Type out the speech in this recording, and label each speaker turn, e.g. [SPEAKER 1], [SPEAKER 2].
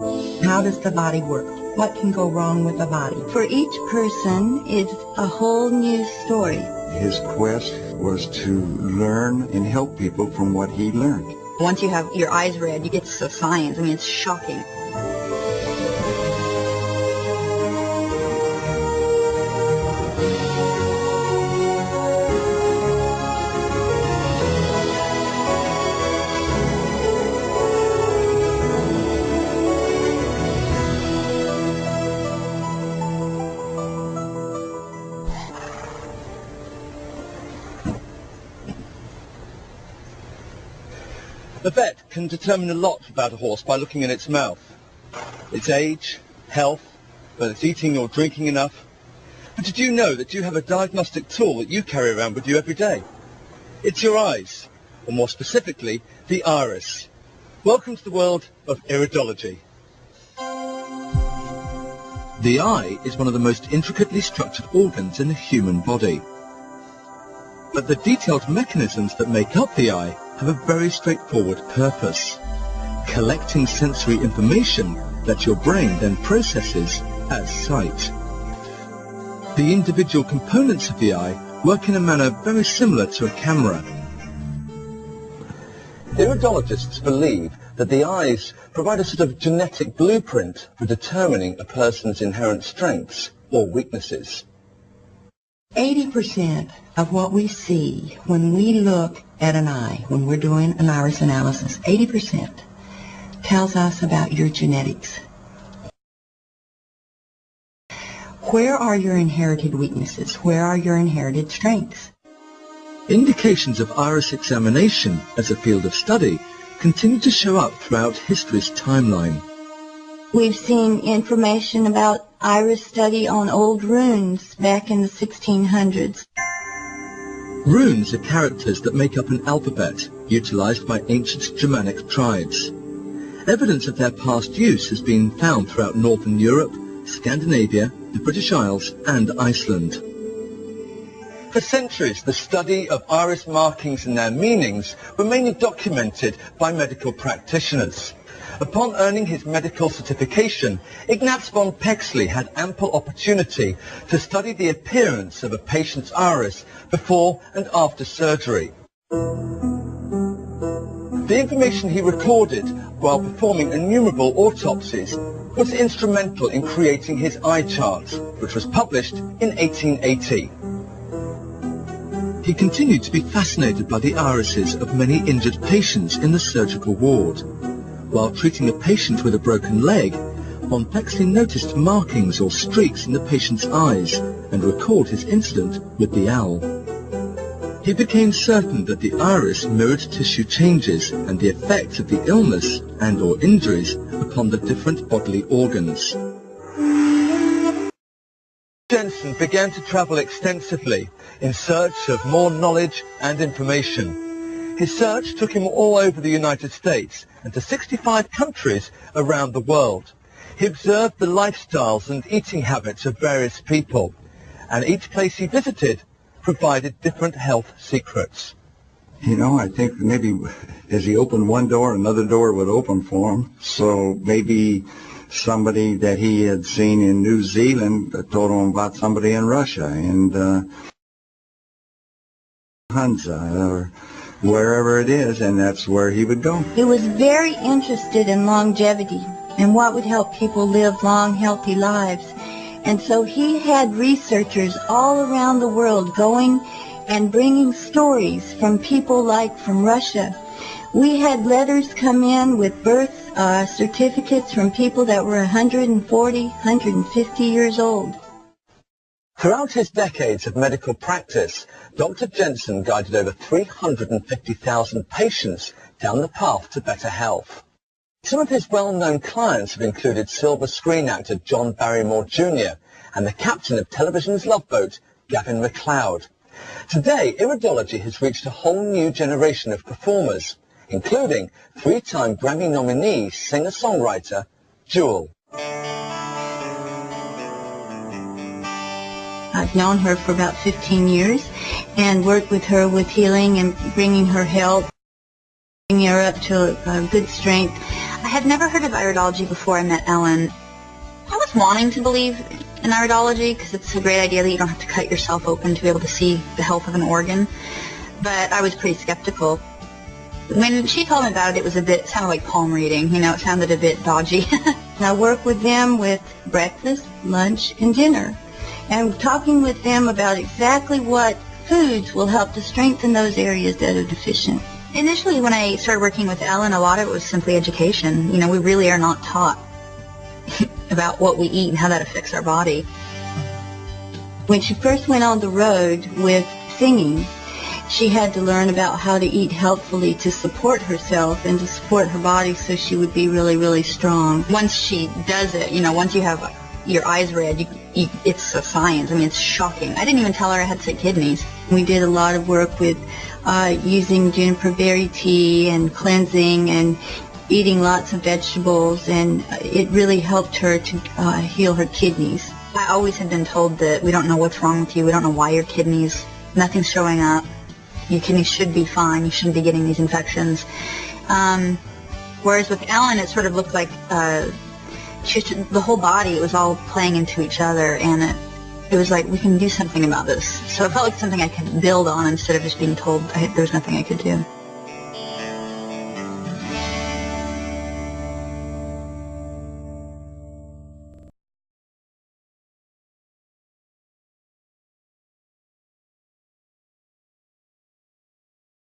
[SPEAKER 1] How does the body work? What can go wrong with the body? For each person, it's a whole new story.
[SPEAKER 2] His quest was to learn and help people from what he learned.
[SPEAKER 1] Once you have your eyes read, you get to science. I mean, it's shocking.
[SPEAKER 3] The vet can determine a lot about a horse by looking at its mouth, its age, health, whether it's eating or drinking enough. But did you know that you have a diagnostic tool that you carry around with you every day? It's your eyes, or more specifically, the iris. Welcome to the world of iridology. The eye is one of the most intricately structured organs in the human body. But the detailed mechanisms that make up the eye have a very straightforward purpose: collecting sensory information that your brain then processes as sight. The individual components of the eye work in a manner very similar to a camera. Iridologists believe that the eyes provide a sort of genetic blueprint for determining a person's inherent strengths or weaknesses.
[SPEAKER 1] 80% of what we see when we look at an eye, when we're doing an iris analysis, 80% tells us about your genetics. Where are your inherited weaknesses? Where are your inherited strengths?
[SPEAKER 3] Indications of iris examination as a field of study continue to show up throughout history's timeline.
[SPEAKER 1] We've seen information about iris study on old runes back in the 1600s.
[SPEAKER 3] Runes are characters that make up an alphabet utilized by ancient Germanic tribes. Evidence of their past use has been found throughout Northern Europe, Scandinavia, the British Isles, and Iceland. For centuries, the study of iris markings and their meanings were mainly documented by medical practitioners. Upon earning his medical certification, Ignaz von Pexley had ample opportunity to study the appearance of a patient's iris before and after surgery. The information he recorded while performing innumerable autopsies was instrumental in creating his eye chart, which was published in 1880. He continued to be fascinated by the irises of many injured patients in the surgical ward. While treating a patient with a broken leg, von Pexley noticed markings or streaks in the patient's eyes and recalled his incident with the owl. He became certain that the iris mirrored tissue changes and the effects of the illness and or injuries upon the different bodily organs. Jensen began to travel extensively in search of more knowledge and information. His search took him all over the United States and to 65 countries around the world. He observed the lifestyles and eating habits of various people, and each place he visited provided different health secrets.
[SPEAKER 2] You know, I think maybe as he opened one door, another door would open for him. So maybe somebody that he had seen in New Zealand told him about somebody in Russia, and Hansa, or wherever it is, and that's where he would go.
[SPEAKER 1] He was very interested in longevity and what would help people live long, healthy lives. And so he had researchers all around the world going and bringing stories from people like from Russia. We had letters come in with birth certificates from people that were 140, 150 years old.
[SPEAKER 3] Throughout his decades of medical practice, Dr. Jensen guided over 350,000 patients down the path to better health. Some of his well-known clients have included silver screen actor John Barrymore Jr. and the captain of television's Love Boat, Gavin MacLeod. Today, iridology has reached a whole new generation of performers, including three-time Grammy nominee singer-songwriter Jewel.
[SPEAKER 1] I've known her for about 15 years and worked with her with healing and bringing her health, bringing her up to a good strength.
[SPEAKER 4] I had never heard of iridology before I met Ellen. I was wanting to believe in iridology because it's a great idea that you don't have to cut yourself open to be able to see the health of an organ, but I was pretty skeptical. When she told me about it, it sounded like palm reading, it sounded a bit dodgy.
[SPEAKER 1] I work with them with breakfast, lunch, and dinner, and talking with them about exactly what foods will help to strengthen those areas that are deficient.
[SPEAKER 4] Initially, when I started working with Ellen, a lot of it was simply education. We really are not taught about what we eat and how that affects our body.
[SPEAKER 1] When she first went on the road with singing, she had to learn about how to eat healthfully to support herself and to support her body so she would be really, really strong.
[SPEAKER 4] Once she does it, once you have your eyes red, it's a science. It's shocking. I didn't even tell her I had sick kidneys.
[SPEAKER 1] We did a lot of work with using juniper berry tea and cleansing and eating lots of vegetables, and it really helped her to heal her kidneys.
[SPEAKER 4] I always had been told that we don't know what's wrong with you, we don't know why your kidneys, nothing's showing up, your kidneys should be fine, you shouldn't be getting these infections. Whereas with Ellen, it sort of looked like the whole body, it was all playing into each other, and it was like, we can do something about this. So it felt like something I could build on instead of just being told there was nothing I could do.